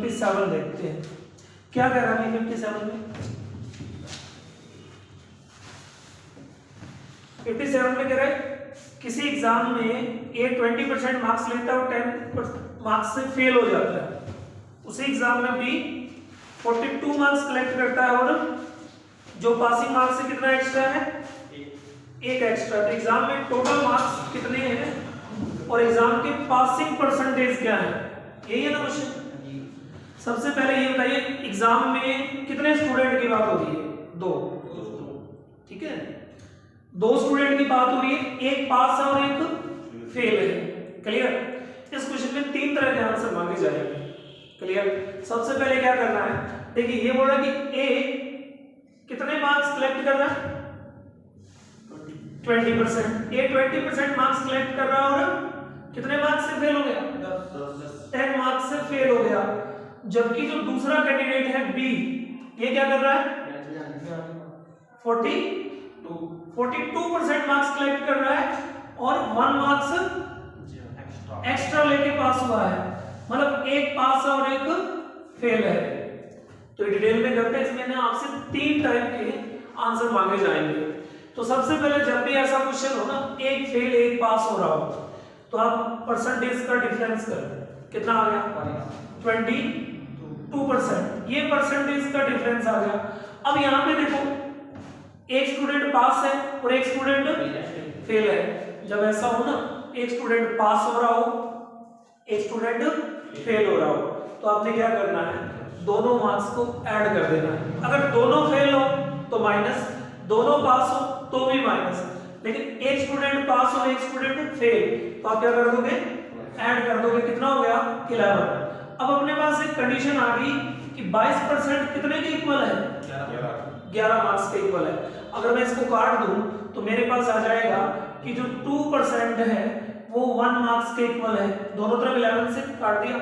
57 देखते हैं क्या कह रहा है 57 में। 57 में कह रहा है किसी एग्जाम में ए 20% मार्क्स लेता है और 10 मार्क्स से फेल हो जाता है, उसी एग्जाम में बी 42 मार्क्स कलेक्ट करता है और जो पासिंग मार्क्स से कितना एक्स्ट्रा है, एक एक्स्ट्रा। तो एग्जाम में टोटल मार्क्स कितने हैं और एग्जाम के पासिंग परसेंटेज क्या है, यही है ना क्वेश्चन। सबसे पहले ये बताइए एग्जाम में कितने स्टूडेंट की बात हो रही है, 2, ठीक है, 2 स्टूडेंट की बात हो रही है, एक पास है और एक फेल है। क्लियर। इस क्वेश्चन में 3 तरह के आंसर मांगे जाएंगे। क्लियर। सबसे पहले क्या करना है, देखिए ये बोल रहा है कि ए कितने मार्क्स कलेक्ट कर रहा है 20%, ए 20% मार्क्स कलेक्ट कर रहा है और कितने मार्क्स से फेल हो गया, 10 मार्क्स से फेल हो गया। जबकि जो दूसरा कैंडिडेट है बी, ये क्या कर रहा है 42% मार्क्स कलेक्ट कर रहा है और 1 मार्क्स एक्स्ट्रा लेके पास हुआ है, मतलब एक पास है और एक फेल है। तो डिटेल में करते हैं, इसमें ना आपसे 3 टाइप के आंसर मांगे जाएंगे। तो सबसे पहले जब भी ऐसा क्वेश्चन हो ना, एक फेल एक पास हो रहा हो, तो आप परसेंटेज का डिफरेंस करें, कितना आ गया 22%, ये परसेंटेज का डिफरेंस आ गया। अब यहाँ पे देखो एक स्टूडेंट पास है और एक स्टूडेंट फेल है। जब ऐसा हो ना, एक स्टूडेंट पास हो रहा हो एक स्टूडेंट फेल हो रहा हो, तो आपने क्या करना है, दोनों मार्क्स को ऐड कर देना है। अगर दोनों फेल हो तो माइनस, दोनों पास हो तो भी माइनस, लेकिन एक स्टूडेंट पास हो एक स्टूडेंट फेल, तो आप क्या कर दोगे, ऐड कर दोगे। कितना हो गया 11। अब अपने पास एक कंडीशन आ गई कि 22% कितने के इक्वल है, 11 मार्क्स के इक्वल है। अगर मैं इसको काट दूं तो मेरे पास आ जाएगा कि जो 2% है वो 1 मार्क्स के इक्वल है, दोनों तरफ 11 से काट दिया।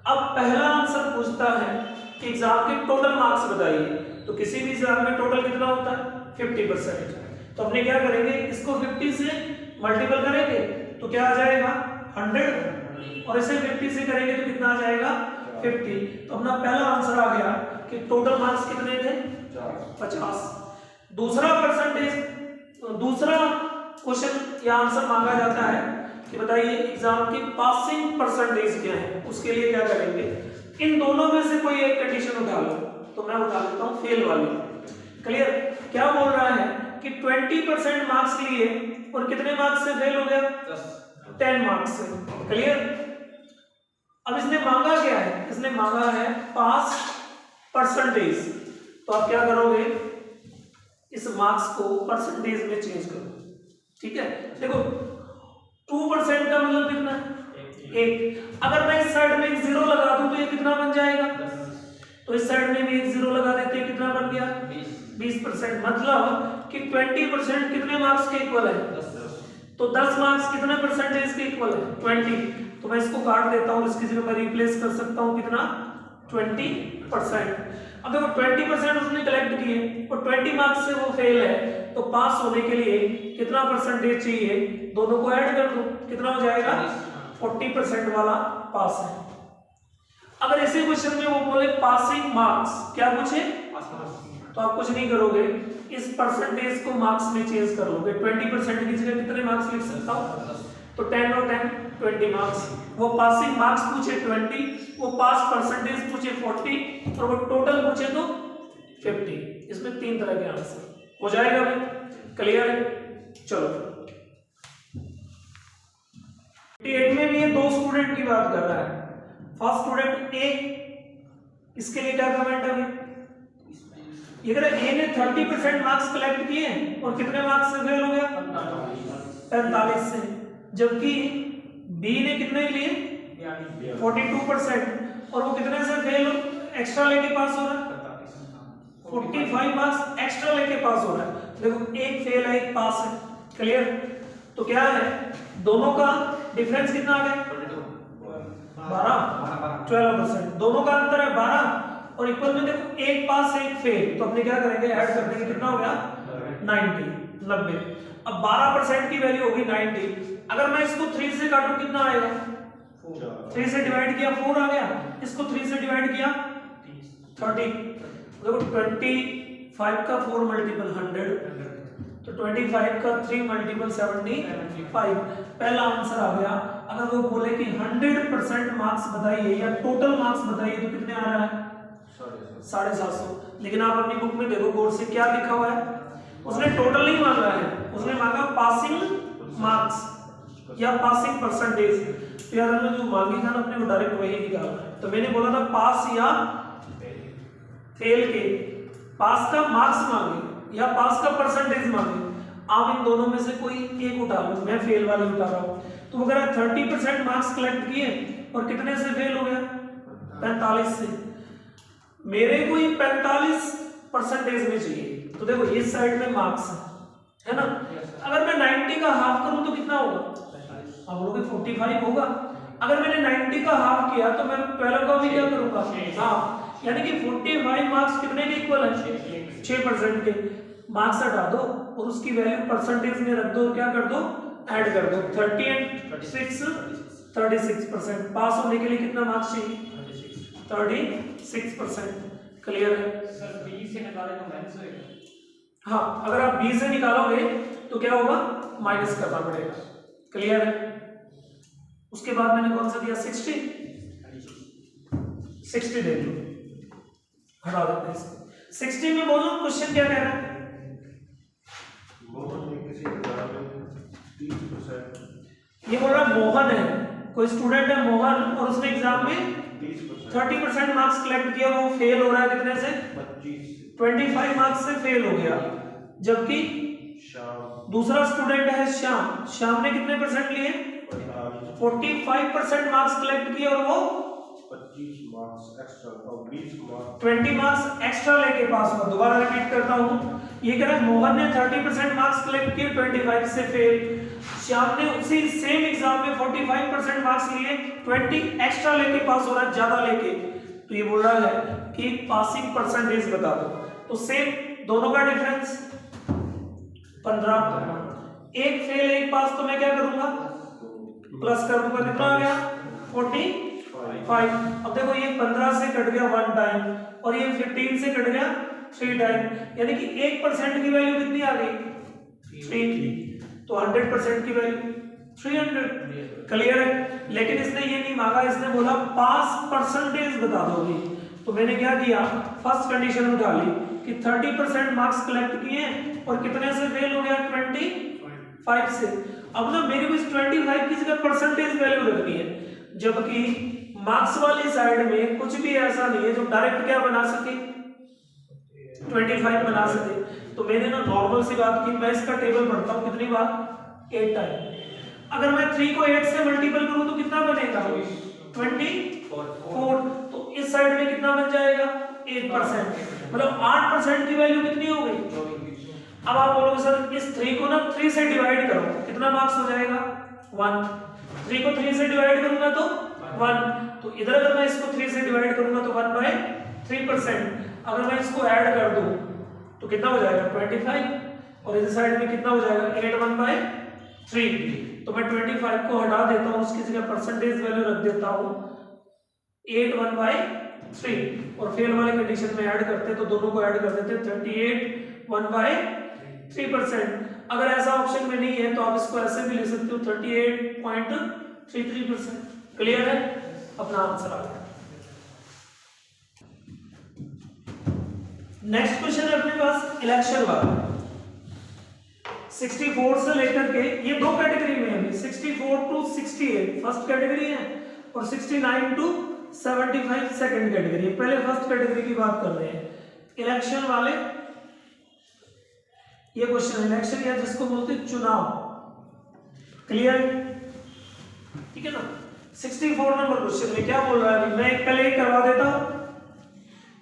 अब पहला आंसर पूछता है कि एग्जाम के टोटल मार्क्स बताइए, तो किसी भी एग्जाम में टोटल कितना होता है 50%। तो अपने क्या करेंगे, इसको 50 से मल्टीपल करेंगे तो क्या आ जाएगा 100, और इसे 50 से करेंगे तो कितना आ जाएगा 50। तो अपना पहला आंसर आ गया कि टोटल मार्क्स कितने थे 50। दूसरा क्वेश्चन या आंसर मांगा जाता है कि बताइए एग्जाम की पासिंग परसेंटेज क्या है। उसके लिए क्या करेंगे, इन दोनों में से कोई एक कंडीशन उठा लो, तो मैं उठा लेता हूं फेल वाली। क्लियर। क्या बोल रहा है कि 20% मार्क्स लिए और कितने मार्क्स से फेल हो गया 10 मार्क्स से। क्लियर। अब इसने मांगा क्या है, इसने मांगा है पास परसेंटेज। तो आप क्या करोगे, इस मार्क्स को परसेंटेज में चेंज करो। ठीक है, देखो 2% का मतलब कितना, 1। अगर मैं इस साइड में एक 0 लगा दूं तो ये कितना बन जाएगा, तो इस साइड में भी एक 0 लगा देते हैं, कितना बन गया 20%। मतलब कि 20% कितने मार्क्स के इक्वल है, तो 10 मार्क्स कितने परसेंटेज के इक्वल है 20। तो मैं इसको काट देता हूं, इसकी जगह मैं रिप्लेस कर सकता हूं कितना 20%। अब देखो 20% उसने कलेक्ट किए और 20 मार्क्स से वो फेल है, तो पास होने के लिए कितना परसेंटेज चाहिए, दोनों को ऐड कर दो, कितना हो जाएगा 40% वाला पास है। अगर ऐसे क्वेश्चन में वो बोले पासिंग मार्क्स, क्या पूछे, तो आप कुछ नहीं करोगे, इस परसेंटेज को मार्क्स में चेंज कर लोगे। 20% की जगह कितने मार्क्स लिख सकता हूं, तो 10 और 10 20 मार्क्स। वो पासिंग मार्क्स पूछे 20, वो पास परसेंटेज पूछे 40 और वो टोटल पूछे तो 50। इसमें 3 तरह के आंसर हो जाएगा भाई। क्लियर है। चलो 58 में भी ये 2 स्टूडेंट की बात कर रहा है। फर्स्ट स्टूडेंट ए, इसके लिए क्या कमेंट है भाई, ये कह रहा है ए ने 30% मार्क्स कलेक्ट किए और कितने मार्क्स से फेल हो गया 45 से, जबकि बी ने कितने लिए 42% और वो कितने से फेल एक्स्ट्रा लेके पास हो रहा है 45 मार्क्स एक्स्ट्रा लेके पास हो रहा है। देखो एक फेल है एक पास है। क्लियर। तो क्या है, दोनों का डिफरेंस कितना आ गया 12%, दोनों का अंतर है 12 और इक्वल में देखो एक पास एक फेल, तो अपने क्या करेंगे ऐड कर देंगे, कितना हो गया 90। अब 12% की वैल्यू होगी 90। अगर मैं इसको 3 से काटूं कितना आएगा 3 से डिवाइड किया 4 आ गया, इसको 3 से डिवाइड किया 30। देखो 25 का 4 मल्टीपल 100, तो 25 का 3 मल्टीपल 75। पहला आंसर आ गया। अगर वो बोले कि 100% मार्क्स बताइए या टोटल मार्क्स बताइए तो कितने आ रहा है? 750। लेकिन आप अपनी बुक में देखो गौर से क्या लिखा हुआ है, उसने टोटल नहीं मांगा है, उसने मांगा पासिंग मार्क्स या पासिंग परसेंटेज। तो यार हमने जो मांगी था ना अपने को डायरेक्ट वही निकाला है। तो मैंने बोला था पास या फेल के, पास का मार्क्स मांगे या पास का परसेंटेज मांगे, आप इन दोनों में से कोई एक उठा लो। मैं फेल वाले उठा रहा हूँ। तो अगर 30% मार्क्स कलेक्ट किए और कितने से फेल हो गया? 45 से। मेरे को ये 45% में चाहिए। तो देखो इस साइड में मार्क्स है ना, अगर मैं 90 का हाफ करूं तो कितना होगा? आप बोलोगे 45 होगा। अगर मैंने 90 का हाफ किया तो मैं पहले का भी क्या करूंगा? हाफ, यानी कि 45 मार्क्स कितने के इक्वल है? 6% के। मार्क्स हटा दो और उसकी वैल्यू परसेंटेज में रख दो और क्या कर दो? ऐड कर दो। 30 एंड 6 36%। पास होने के लिए कितना मार्क्स चाहिए? 36%। क्लियर है सर? 20 से निकाले तो माइनस होएगा। हाँ, अगर आप 20 से निकालोगे तो क्या होगा? माइनस करना पड़ेगा। क्लियर है? उसके बाद मैंने कौन सा दिया? 60 दे दो, हटा देते हैं। 60 में बोलो क्वेश्चन क्या कह रहा है? ये बोल रहा है मोहन है, कोई स्टूडेंट है मोहन, और उसने एग्जाम में 30% मार्क्स कलेक्ट किया, वो फेल हो रहा है कितने से? 25 मार्क्स से फेल हो गया। जबकि दूसरा स्टूडेंट है श्याम, श्याम ने कितने परसेंट लिए? 45% मार्क्स कलेक्ट किए और वो 25 मार्क्स एक्स्ट्रा और 20 मार्क्स 20 मार्क्स एक्स्ट्रा लेके पास हुआ। दोबारा रिपीट करता हूँ, ये कह रहा है मोहन ने 30% मार्क्स कलेक्ट किए, 25 से फेल। श्याम ने उसी सेम एग्जाम में 45% मार्क्स लिए, 20 एक्स्ट्रा लेके पास हो रहा है, ज्यादा लेके। तो ये बोल रहा है कि पासिंग परसेंटेज बता दो। तो सेम दोनों का डिफरेंस 15। एक फेल एक पास, तो मैं क्या करूंगा? प्लस कर दूंगा। कितना आ गया? 45। अब देखो ये 15 से कट गया 1 टाइम और ये 15 से कट गया 3 टाइम, यानी कि 1% की वैल्यू कितनी आ गई? 3। तो 100% की वैल्यू 300। क्लियर है? लेकिन इसने ये नहीं मांगा, इसने बोला पास परसेंटेज बता दोगे। तो मैंने क्या किया? फर्स्ट कंडीशन उठा ली कि 30% मार्क्स कलेक्ट किए और कितने से फेल हो गया? 25 से। अब ना मेरे को इस 25 की जगह परसेंटेज वैल्यू रखनी है, जबकि मार्क्स वाली साइड में कुछ भी ऐसा नहीं है जो डायरेक्ट क्या बना सके? 25 बना सके। तो मैंने ना नॉर्मल सी बात की, मैं इसका टेबल पढ़ता हूँ कितनी बार? 8 टाइम। अगर मैं 3 को 8 से मल्टीपल करूं तो कितना बनेगा? 24। तो इस साइड में कितना बन जाएगा? 8%। मतलब 8% की वैल्यू कितनी हो गई? अब आप बोलोगे सर इस 3 को ना 3 से डिवाइड करो, कितना मार्क्स हो जाएगा? 1। 3 को 3 से डिवाइड करूंगा तो 1। तो इधर अगर मैं इसको 3 से डिवाइड करूंगा तो 1/3%। अगर मैं इसको ऐड कर दूं तो कितना हो जाएगा? 25। और इस साइड में कितना हो जाएगा? 8 1/3। तो मैं 25 को हटा देता हूं, उसकी जगह परसेंटेज वैल्यू रख देता हूं 8 1/3। और फेल वाले कंडीशन में ऐड करते तो दोनों को ऐड कर देते 38 1/3%। अगर ऐसा ऑप्शन में नहीं है तो आप इसको ऐसे भी ले सकते हो 38.33%। क्लियर है? अपना आंसर आ गया। नेक्स्ट क्वेश्चन है अपने पास इलेक्शन वाला। 64 से लेकर के, ये दो कैटेगरी में है, 64 to 68 फर्स्ट कैटेगरी है और 69 to 75 सेकंड कैटेगरी। पहले फर्स्ट कैटेगरी की बात कर रहे हैं, इलेक्शन वाले। ये क्वेश्चन इलेक्शन या जिसको बोलते हैं चुनाव। क्लियर? ठीक है ना? 64 नंबर क्वेश्चन में क्या बोल रहा है? मैं पहले एक करवा देता हूं।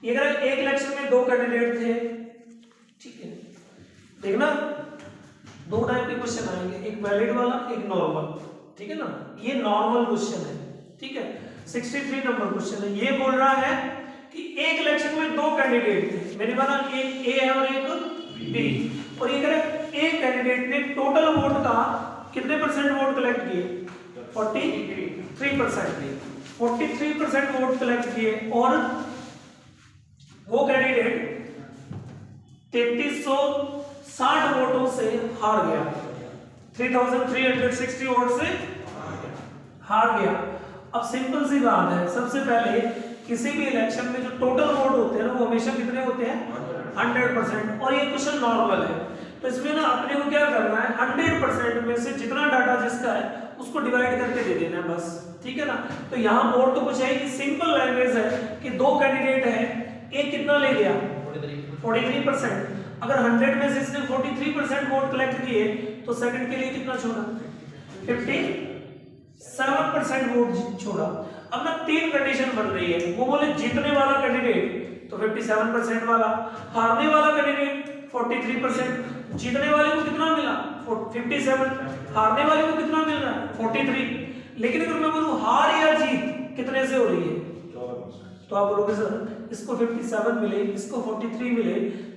ये अगर एक इलेक्शन में 2 कैंडिडेट थे, ठीक है, देखना 2 टाइप के क्वेश्चन आएंगे, एक वैलिड वाला एक नॉर्मल। ठीक है ना? ये नॉर्मल क्वेश्चन है। ठीक है? 63 नंबर क्वेश्चन है। ये बोल रहा है कि एक इलेक्शन में 2 कैंडिडेट थे, मेरे माना एक ए है और एक बी, और ये कह रहा है एक कैंडिडेट ने टोटल वोट का कितने % वोट कलेक्ट किए? 40। 43%, 43% वोट कलेक्ट किए और वो कैंडिडेट 3360 वोटों से हार गया, 3360 वोट से हार गया। अब सिंपल सी बात है, सबसे पहले किसी भी इलेक्शन में जो टोटल वोट होते हैं ना वो हमेशा कितने होते हैं 100%, और ये क्वेश्चन नॉर्मल है। तो इसमें ना अपने को क्या करना है 100% में से जितना डाटा जिसका है उसको डिवाइड करके दे देना है बस, ठीक है ना। तो यहाँ और तो कुछ है कि सिंपल लैंग्वेज है कि दो कैंडिडेट है, एक कितना ले गया 43%, अगर 100 में से इसने 43% वोट कलेक्ट किए तो सेकंड के लिए कितना छोड़ा 57% वोट छोड़ा। अब ना तीन कंडीशन बन रही है, वो बोले जीतने वाला कैंडिडेट तो 57% वाला, हारने वाला कैंडिडेट 43%, जीतने वाले को कितना मिला 57, हारने वाले को कितना मिल रहा है 43। लेकिन अगर मैं बोलूं हार या जीत कितने से हो रही है 14%, तो आप बोलोगे सर इसको 57 मिले इसको 43 मिले,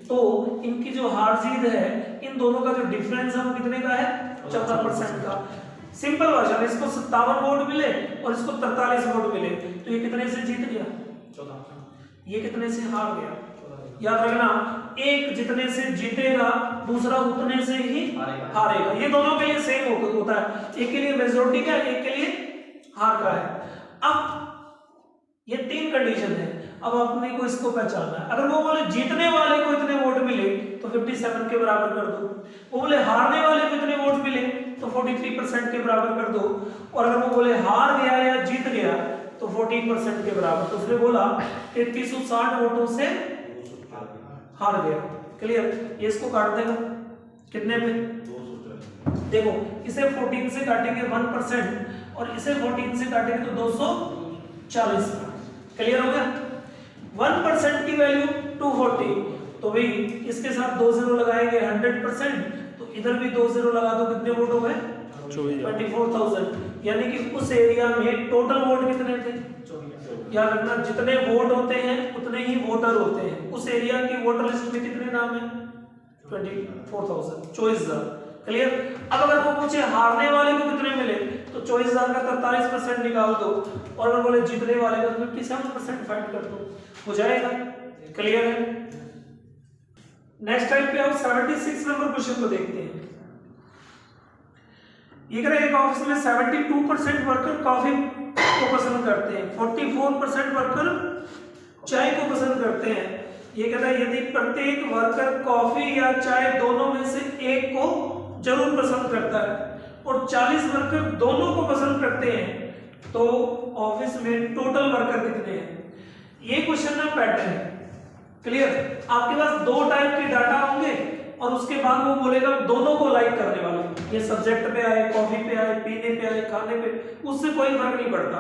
तो इनकी जो हार जीत है इन दोनों का जो डिफरेंस है वो कितने का है 14% का। सिंपल भाषा में इसको 57 वोट मिले और इसको 43 वोट मिले, तो ये कितने से जीत गया 14, ये कितने से हार गया। याद रखना, एक जितने से जीतेगा दूसरा उतने से ही हारेगा, ये दोनों के लिए सेम होता है, एक के लिए मेजॉरिटी का एक के लिए हार का है। अब ये तीन कंडीशन है, अब अपने को इसको पहचानना है। अगर वो बोले जीतने वाले को इतने वोट मिले तो 57 के बराबर कर दो, वो बोले हारने वाले को इतने वोट मिले तो 43% के बराबर कर दो, और अगर वो बोले हार गया या जीत गया तो 14% के बराबर। तो उसने बोला 3360 वोटों से हार गया। क्लियर, ये इसको काट देगा कितने पे 240, देखो, इसे 14 से काटेंगे 1% और इसे 14 से काटेंगे तो 240। क्लियर हो गया। 1% की वैल्यू 240, तो भाई इसके साथ 2 0 लगाएंगे 100%, तो इधर भी 2 0 लगा दो, कितने वोट हो गए 24,000, यानी कि उस एरिया में टोटल वोट कितने थे। याद रखना, जितने वोट होते हैं उतने ही वोटर होते हैं। उस एरिया की वोटर लिस्ट में कितने नाम है 24,000। क्लियर। अब अगर वो पूछे हारने वाले को कितने मिले तो 24,000 का 43% निकाल दो, और अगर बोले जीतने वाले का तो 57% फाइंड कर दो, हो जाएगा। क्लियर है। नेक्स्ट टाइप पे आप 76 नंबर क्वेश्चन को देखते हैं। ये कह रहे हैं एक ऑफिस में 72% वर्कर कॉफी को पसंद करते हैं, 44% वर्कर चाय को पसंद करते हैं। ये कहता है यदि प्रत्येक वर्कर कॉफी या चाय दोनों में से एक को जरूर पसंद करता है और 40 वर्कर दोनों को पसंद करते हैं, तो ऑफिस में टोटल वर्कर कितने हैं। ये क्वेश्चन ना पैटर्न है। क्लियर। आपके पास दो टाइप के डाटा होंगे और उसके बाद वो बोलेगा दोनों को लाइक करने वाले, ये सब्जेक्ट पे आए, कॉफी पे आए, पीने पे आए, खाने पे, उससे कोई फर्क नहीं पड़ता।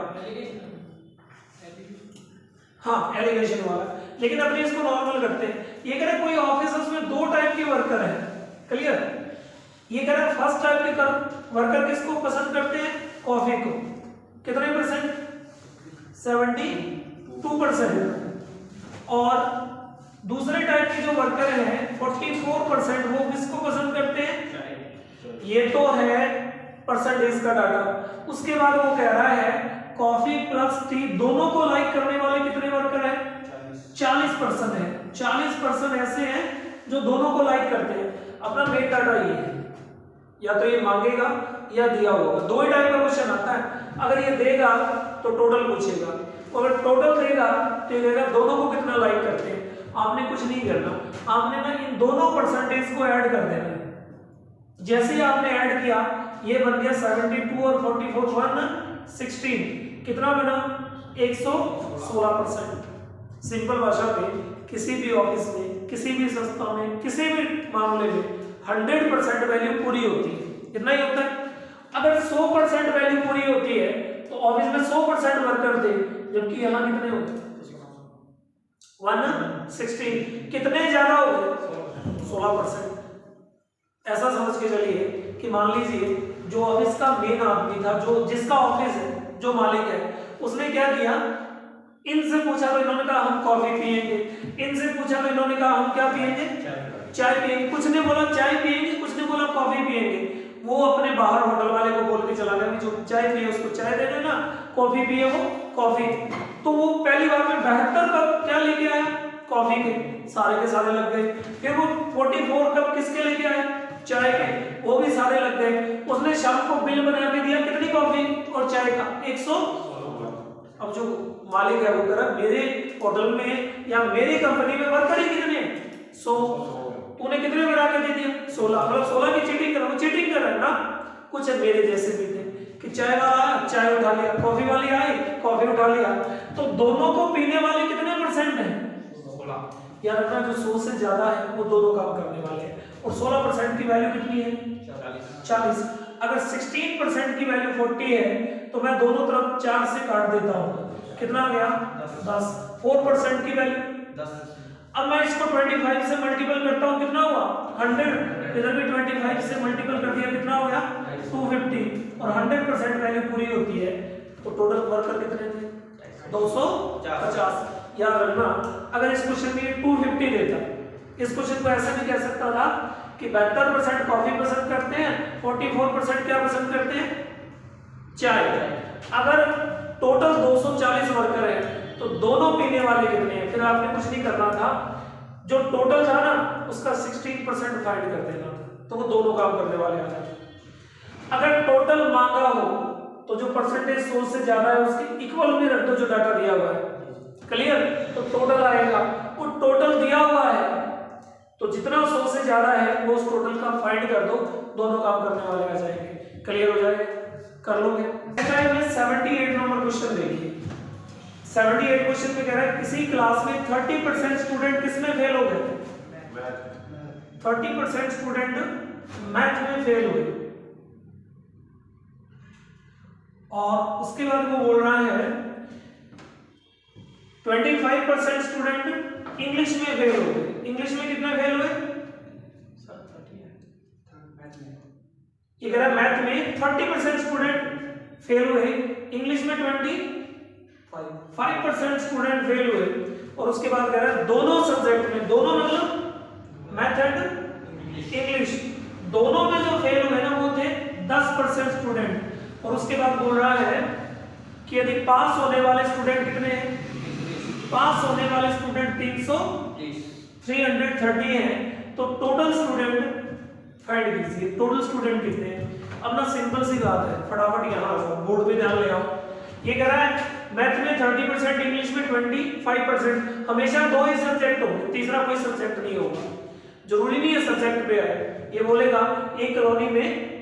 हाँ, एलिगेशन वाला। लेकिन अपने इसको नॉर्मल करते हैं। ये कह रहे कोई ऑफिस है उसमें दो टाइप के वर्कर हैं। क्लियर। ये कह रहे फर्स्ट टाइप के वर्कर किसको पसंद करते हैं, कॉफी को, कितने परसेंट 72%, और दूसरे टाइप के जो वर्कर हैं 44%, वो किसको पसंद करते हैं। ये तो है परसेंटेज का डाटा। उसके बाद वो कह रहा है कॉफी प्लस टी दोनों को लाइक करने वाले कितने वर्कर हैं 40% है। 40% ऐसे हैं जो दोनों को लाइक करते हैं। अपना मेन डाटा ये है, या तो ये मांगेगा या दिया होगा, दो ही टाइप का क्वेश्चन आता है। अगर ये देगा तो टोटल पूछेगा, अगर टोटल देगा तो ये देगा दोनों को कितना लाइक करते हैं। आपने कुछ नहीं करना, आपने ना इन दोनों परसेंटेज को ऐड कर देना है। जैसे ही आपने ऐड किया ये बन गया 72 और 44 116, कितना बना 116%। सिंपल भाषा में किसी भी ऑफिस में, किसी भी संस्था में, किसी भी मामले में 100% वैल्यू पूरी होती है, इतना ही होता है। अगर 100% वैल्यू पूरी होती है तो ऑफिस में 100% वर्कर थे, जबकि यहाँ कितने होते हैं 116, कितने ज्यादा हो गए 16%। ऐसा समझ के चलिए कि मान लीजिए जो ऑफिस का मेन आदमी था, जो जिसका ऑफिस है, जो मालिक है, उसने क्या किया, इनसे पूछा तो इन्होंने कहा हम कॉफी पिएंगे, इनसे पूछा तो इन्होंने कहा हम क्या पिएंगे चाय पिएंगे, कुछ ने बोला चाय पिएंगे, कुछ ने बोला कॉफी पिएंगे। वो अपने बाहर होटल वाले को बोल के चला गया कि जो चाय पिए उसको चाय दे देना, कॉफी पिए वो कॉफी, तो वो पहली बार में 72 कप क्या लेके आया कॉफी के सारे लग गए। फिर वो 44 कप किसके लेके आया चाय के, वो भी सारे लग गए। उसने शाम को बिल बना के दिया कितनी कॉफी और चाय का 100। अब जो मालिक है वो कह रहा मेरे होटल में या मेरी कंपनी में वर्कर ही कितने 100, तूने कितने बना के दे दिया 16, मतलब 16 की चीटिंग कर रहा है, चीटिंग कर रहा है ना। कुछ मेरे जैसे भी थे कि चाय वाला आया चाय उठा लिया, कॉफी वाली आई कॉफी उठा लिया, तो दोनों को पीने वाले कितने % है 16। याद रखना जो 100 से ज्यादा है वो दोनों काम करने वाले हैं, और 16% की वैल्यू कितनी है 40। अगर 16% की वैल्यू 40 है तो मैं दोनों तरफ 4 से काट देता हूँ, कितना आ गया 10। 4% की वैल्यू 10। अब मैं इसको 25 से मल्टीपल करता हूँ, कितना हुआ 100, इधर भी 25 से मल्टीपल कर दिया, कितना हो गया 250, और 100% वैल्यू पूरी होती है तो टोटल वर्कर कितने थे 250। याद रखना अगर इस क्वेश्चन में 250 देता, इस क्वेश्चन को ऐसा भी कह सकता था कि 72% कॉफी पसंद करते हैं, 44% क्या पसंद करते हैं चाय। अगर टोटल 240 वर्कर है तो दोनों पीने वाले कितने हैं, फिर आपने कुछ नहीं करना था, जो टोटल था ना उसका 16% फाइंड कर देना तो वो दोनों काम करने वाले आ जाते। अगर टोटल मांगा हो तो जो परसेंटेज 100 से ज्यादा है उसके इक्वल में रख दो जो डाटा दिया हुआ है, क्लियर। तो टोटल आएगा, वो टोटल दिया हुआ है तो जितना 100 से ज्यादा है वो उस टोटल का फाइंड कर दो, दोनों काम करने वाले आ जाएंगे, क्लियर हो जाएगा, कर लोगे। में 78 नंबर क्वेश्चन देखिए। 78 क्वेश्चन में कह रहा है किसी क्लास में 30% स्टूडेंट किसमें फेल हो गए, 30% स्टूडेंट मैथ में फेल हुए, और उसके बाद वो बोल रहा है 25% स्टूडेंट इंग्लिश में फेल हो गए। इंग्लिश में कितने फेल हुए सर 30 है, ये कह रहा है मैथ में 30% स्टूडेंट फेल हुए, इंग्लिश में 25% स्टूडेंट फेल हुए, और उसके बाद कह रहा है दोनों सब्जेक्ट में, दोनों मतलब मैथ एंड इंग्लिश, दोनों में जो फेल हुए ना वो थे 10% स्टूडेंट, और उसके बाद बोल रहा है कि यदि पास होने वाले स्टूडेंट कितने हैं, पास होने वाले स्टूडेंट 330 हैं, तो टोटल स्टूडेंट फाइंड कीजिए, टोटल स्टूडेंट कितने हैं। अब ना सिंपल सी बात है, फटाफट यहाँ आ जाओ, बोर्ड पे ध्यान ले आओ। ये कह रहा है मैथ में 30%, इंग्लिश में 25%, हमेशा दो ही सब्जेक्ट होंगे, तीसरा कोई सब्जेक्ट नहीं होगा, जरूरी नहीं है सब्जेक्ट पे आए। ये बोलेगा एक कॉलोनी में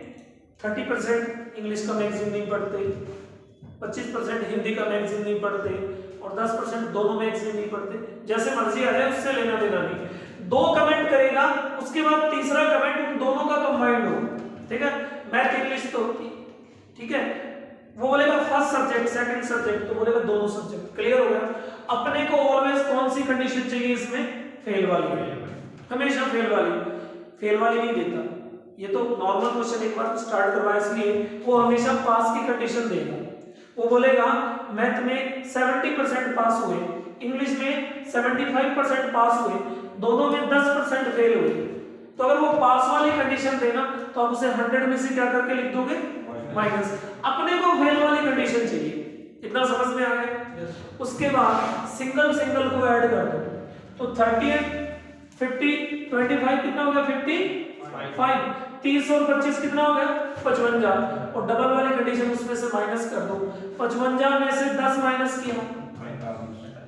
30% इंग्लिश का मैगजीन नहीं पढ़ते, 25% हिंदी का मैगजीन नहीं पढ़ते, और 10% दोनों मैगजीन नहीं पढ़ते, जैसे मर्जी आ जाए उससे लेना देना नहीं। दो कमेंट करेगा, उसके बाद तीसरा कमेंट उन दोनों का कंबाइंड हो, ठीक है। मैथ इंग्लिश तो ठीक है, वो बोलेगा फर्स्ट सब्जेक्ट सेकंड सब्जेक्ट, तो बोलेगा दोनों सब्जेक्ट, क्लियर हो गया। अपने को ऑलवेज कौन सी कंडीशन चाहिए इसमें, फेल वाली, हमेशा फेल वाली नहीं देता। ये तो नॉर्मल क्वेश्चन एक बार स्टार्ट करवाया इसलिए, वो हमेशा पास की कंडीशन देगा। वो बोलेगा मैथ में 70% पास हुए, इंग्लिश में 75% पास हुए, दोनों में 10% फेल हुए, तो अगर वो पास वाली कंडीशन देना तो आप उसे 100 में से क्या करके लिख दोगे माइनस। अपने को फेल वाली कंडीशन चाहिए, इतना समझ में आ गया। उसके बाद सिंगल को ऐड कर दो, तो 30 50 25 कितना हो गया 55, 30 और 25 कितना हो गया 55, और डबल वाली कंडीशन उसमें से माइनस कर दो, 55 में से 10 माइनस किया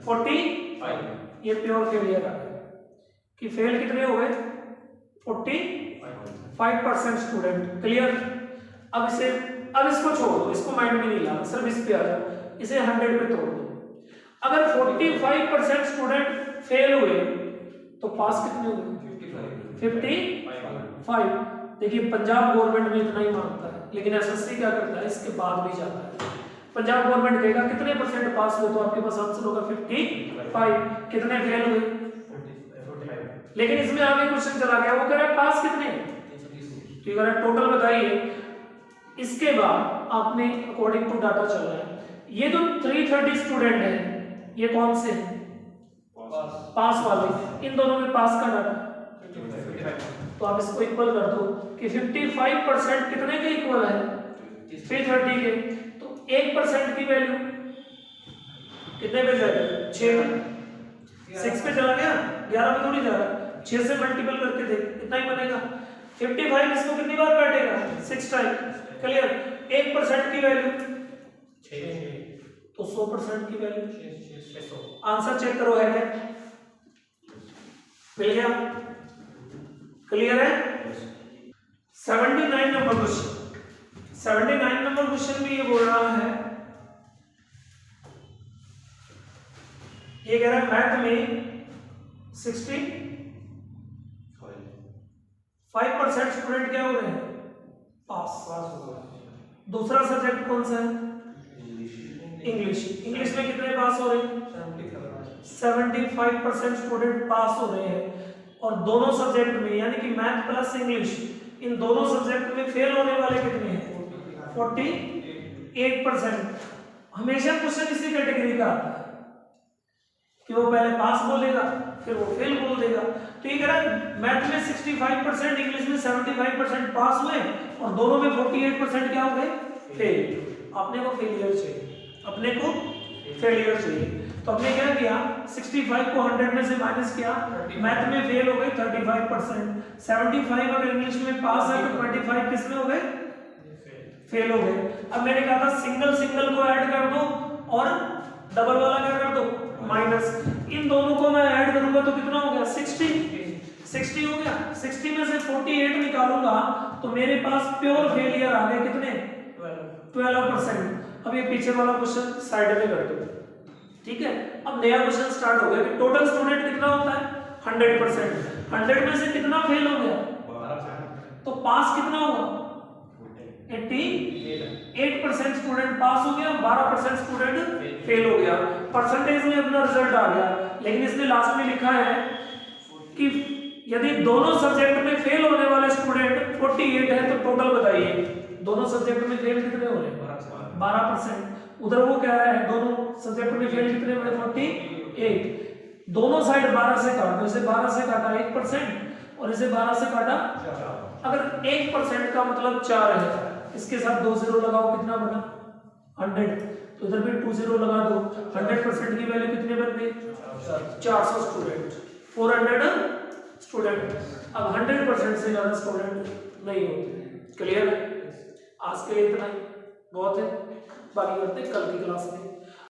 45, ये प्योर फेलियर आ गया कि फेल कितने हो गए 45% स्टूडेंट, क्लियर। अब इसको छोड़ दो, इसको माइंड में नहीं लाना, सिर्फ इस पे आ जाओ, इसे 100 पे तोड़ दो। अगर 45% स्टूडेंट फेल हुए तो पास कितने हुए 55। देखिए पंजाब गवर्नमेंट में इतना ही मांगता है, लेकिन एसएससी क्या करता है इसके बाद भी जाता है। पंजाब गवर्नमेंट कहेगा कितने % पास हुए, तो आपके पास आंसर होगा 55। कितने फेल हुए 45, लेकिन इसमें आगे क्वेश्चन चला गया, वो कह रहा है पास कितने, तो ये टोटल बताइए। इसके बाद आपने अकॉर्डिंग टू डाटा चल रहा है, ये जो 330 स्टूडेंट हैं ये कौन से हैं पास वाले, इन दोनों में पास का डाटा, तो आप इसको इक्वल कर दो कि 55% कितने के इक्वल है 330 के, तो 1% की वैल्यू कितने पे जाएगा 6 पे, 6 पे चला गया, 11 पे थोड़ी जा रहा, 6 से मल्टीपल करके देख कितना ही बनेगा 55। इसको कितनी बार काटेगा 6 टाइम। क्लियर। 1% की वैल्यू 6 तो 100% की वैल्यू 600। आंसर चेक करो है क्या, मिल गया। क्लियर है। 79 नंबर क्वेश्चन, 79 नंबर क्वेश्चन में ये बोल रहा है, ये कह रहा है मैथ में 65% स्टूडेंट क्या हो रहे हैं पास। दूसरा सब्जेक्ट कौन सा है इंग्लिश। इंग्लिश में कितने पास हो रहे हैं 75% स्टूडेंट पास हो रहे हैं। और दोनों सब्जेक्ट में यानी कि मैथ प्लस इंग्लिश, इन दोनों सब्जेक्ट में फेल होने वाले कितने हैं 48%। हमेशा क्वेश्चन इसी कैटेगरी का आता है कि वो पहले पास बोलेगा फिर वो फेल बोल देगा। तो ये कह रहा है मैथ में 65%, इंग्लिश में 75% पास हुए और दोनों में 48% क्या हो गए फेल। अपने को फेलियर चाहिए, अपने को फेलियर चाहिए। तो हमने क्या किया 65 को 100 में से माइनस किया, मैथ में फेल हो गए 35%, 75 अगर इंग्लिश में पास है तो 25 किस में हो गए फेल हो गए। अब मैंने कहा था सिंगल सिंगल को ऐड कर दो और डबल वाला क्या कर दो माइनस। इन दोनों को मैं ऐड करूंगा तो कितना हो गया 60 हो गया। 60 में से 48 निकालूंगा तो मेरे पास प्योर फेलियर आ गए कितने 12%। अब ये पीछे वाला क्वेश्चन साइड में कर दो, ठीक है। अब नया क्वेश्चन स्टार्ट हो गया कि टोटल स्टूडेंट कितना होता है 100%। 100 में से कितना फेल हो गया तो पास कितना होगा 88% स्टूडेंट पास हो गया, 12% स्टूडेंट फेल हो गया। परसेंटेज में अपना रिजल्ट आ गया। लेकिन इसने लास्ट में लिखा है कि यदि दोनों सब्जेक्ट में फेल होने वाले स्टूडेंट 48 है तो टोटल बताइए दोनों सब्जेक्ट में फेल कितने हो रहे हैं 12%। उधर वो कह रहा है दोनों सब्जेक्ट में फेल कितने हो रहे 48। दोनों साइड 12 से काट दो, इसे 12 से काटा 1% और इसे 12 से काटा। अगर 1% का मतलब 4 है, इसके साथ 2 0 लगाओ कितना बना 100, तो इधर भी 2 0 लगा दो। 100% की वैल्यू कितने बन गई 400 स्टूडेंट, 400 स्टूडेंट। अब 100% से ज्यादा स्टूडेंट नहीं होते। क्लियर है। आज के लिए इतना ही बहुत है, बाकी करते हैं कल की क्लास में।